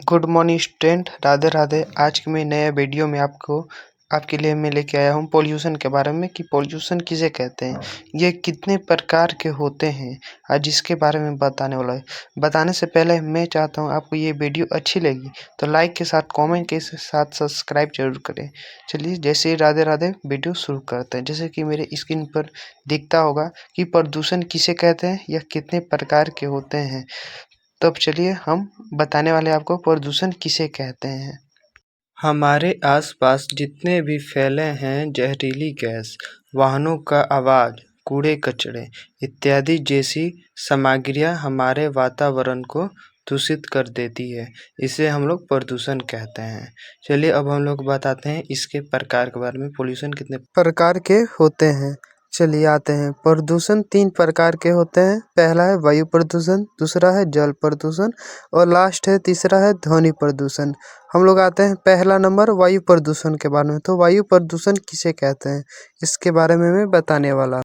Good morning student, Radhe Radhe. आज के मैं नया वीडियो में आपके लिए मैं लेके आया हूँ पोल्यूशन के बारे में कि पोल्यूशन किसे कहते हैं, ये कितने प्रकार के होते हैं। आज इसके बारे में बताने वाला है। बताने से पहले मैं चाहता हूँ आपको ये वीडियो अच्छी लगी तो लाइक के साथ, कमेंट के साथ सब्सक्राइब जरूर करें। चलिए जैसे राधे राधे वीडियो शुरू करते हैं। जैसे कि मेरे स्क्रीन पर दिखता होगा कि प्रदूषण किसे कहते हैं या कितने प्रकार के होते हैं। तब चलिए हम बताने वाले आपको प्रदूषण किसे कहते हैं। हमारे आसपास जितने भी फैले हैं जहरीली गैस, वाहनों का आवाज़, कूड़े कचरे इत्यादि जैसी सामग्रियां हमारे वातावरण को दूषित कर देती है। इसे हम लोग प्रदूषण कहते हैं। चलिए अब हम लोग बताते हैं इसके प्रकार के बारे में। पोल्यूशन कितने प्रकार के होते हैं चलिए आते हैं। प्रदूषण 3 प्रकार के होते हैं। पहला है वायु प्रदूषण, दूसरा है जल प्रदूषण और लास्ट है तीसरा है ध्वनि प्रदूषण। हम लोग आते हैं पहला नंबर वायु प्रदूषण के बारे में। तो वायु प्रदूषण किसे कहते हैं इसके बारे में मैं बताने वाला।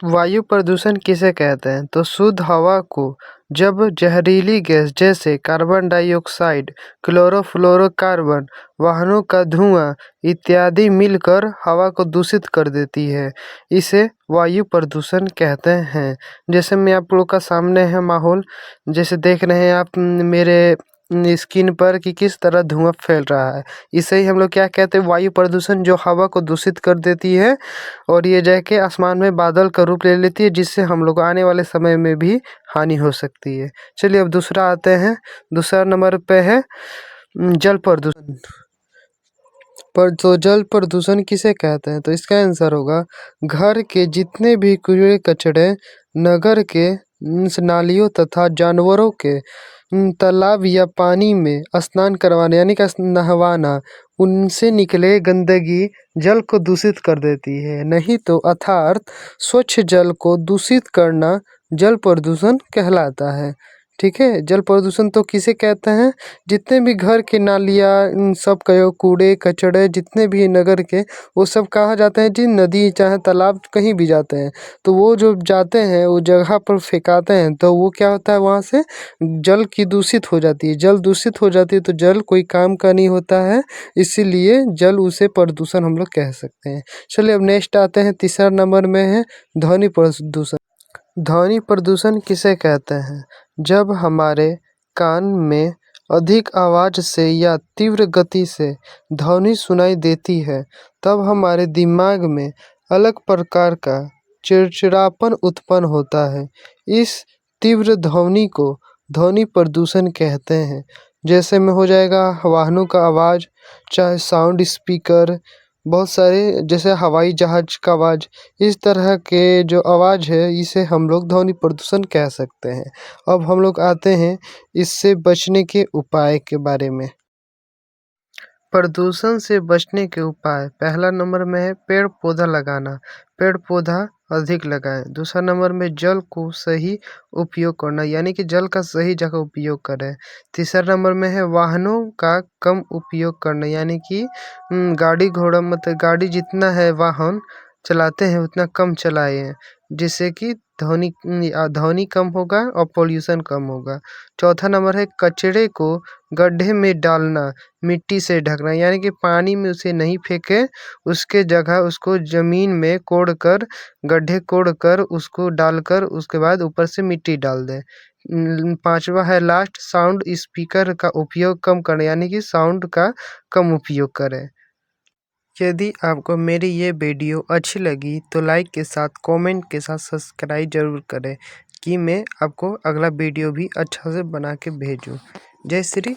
वायु प्रदूषण किसे कहते हैं तो शुद्ध हवा को जब जहरीली गैस जैसे कार्बन डाइऑक्साइड, क्लोरोफ्लोरोकार्बन, वाहनों का धुआं इत्यादि मिलकर हवा को दूषित कर देती है, इसे वायु प्रदूषण कहते हैं। जैसे मैं आप लोग का सामने है माहौल, जैसे देख रहे हैं आप मेरे स्किन पर कि किस तरह धुआं फैल रहा है, इसे ही हम लोग क्या कहते हैं, वायु प्रदूषण, जो हवा को दूषित कर देती है और ये जाके आसमान में बादल का रूप ले लेती है, जिससे हम लोग आने वाले समय में भी हानि हो सकती है। चलिए अब दूसरा आते हैं। दूसरा नंबर पे है जल प्रदूषण। तो जल प्रदूषण किसे कहते हैं तो इसका आंसर होगा घर के जितने भी कूड़े कचरे, नगर के नालियों तथा जानवरों के तालाब या पानी में स्नान करवाने यानी कि नहवाना, उनसे निकले गंदगी जल को दूषित कर देती है। नहीं तो अर्थात स्वच्छ जल को दूषित करना जल प्रदूषण कहलाता है। ठीक है, जल प्रदूषण तो किसे कहते हैं, जितने भी घर के नालियाँ सब का कूड़े कचड़े जितने भी नगर के, वो सब कहाँ जाते हैं जी, नदी चाहे तालाब कहीं भी जाते हैं। तो वो जो जाते हैं वो जगह पर फेंकाते हैं, तो वो क्या होता है, वहाँ से जल की दूषित हो जाती है। जल दूषित हो जाती है तो जल कोई काम का नहीं होता है, इसीलिए जल उसे प्रदूषण हम लोग कह सकते हैं। चलिए अब नेक्स्ट आते हैं। तीसरा नंबर में है ध्वनि प्रदूषण। ध्वनि प्रदूषण किसे कहते हैं, जब हमारे कान में अधिक आवाज़ से या तीव्र गति से ध्वनि सुनाई देती है, तब हमारे दिमाग में अलग प्रकार का चिड़चिड़ापन उत्पन्न होता है। इस तीव्र ध्वनि को ध्वनि प्रदूषण कहते हैं। जैसे में हो जाएगा वाहनों का आवाज़, चाहे साउंड स्पीकर, बहुत सारे जैसे हवाई जहाज का आवाज़, इस तरह के जो आवाज़ है इसे हम लोग ध्वनि प्रदूषण कह सकते हैं। अब हम लोग आते हैं इससे बचने के उपाय के बारे में। प्रदूषण से बचने के उपाय, पहला नंबर में है पेड़ पौधा लगाना, पेड़ पौधा अधिक लगाएं। दूसरा नंबर में जल को सही उपयोग करना, यानी कि जल का सही जगह उपयोग करें। तीसरा नंबर में है वाहनों का कम उपयोग करना, यानी कि गाड़ी घोड़ा मतलब गाड़ी जितना है वाहन चलाते हैं उतना कम चलाएं, जिससे कि ध्वनि कम होगा और पोल्यूशन कम होगा। चौथा नंबर है कचरे को गड्ढे में डालना, मिट्टी से ढकना, यानी कि पानी में उसे नहीं फेंके, उसके जगह उसको ज़मीन में कोड़कर, गड्ढे कोड़कर उसको डालकर उसके बाद ऊपर से मिट्टी डाल दें। पांचवा है लास्ट, साउंड स्पीकर का उपयोग कम करना, यानी कि साउंड का कम उपयोग करें। यदि आपको मेरी ये वीडियो अच्छी लगी तो लाइक के साथ, कमेंट के साथ सब्सक्राइब जरूर करें कि मैं आपको अगला वीडियो भी अच्छा से बना के भेजूँ। जय श्री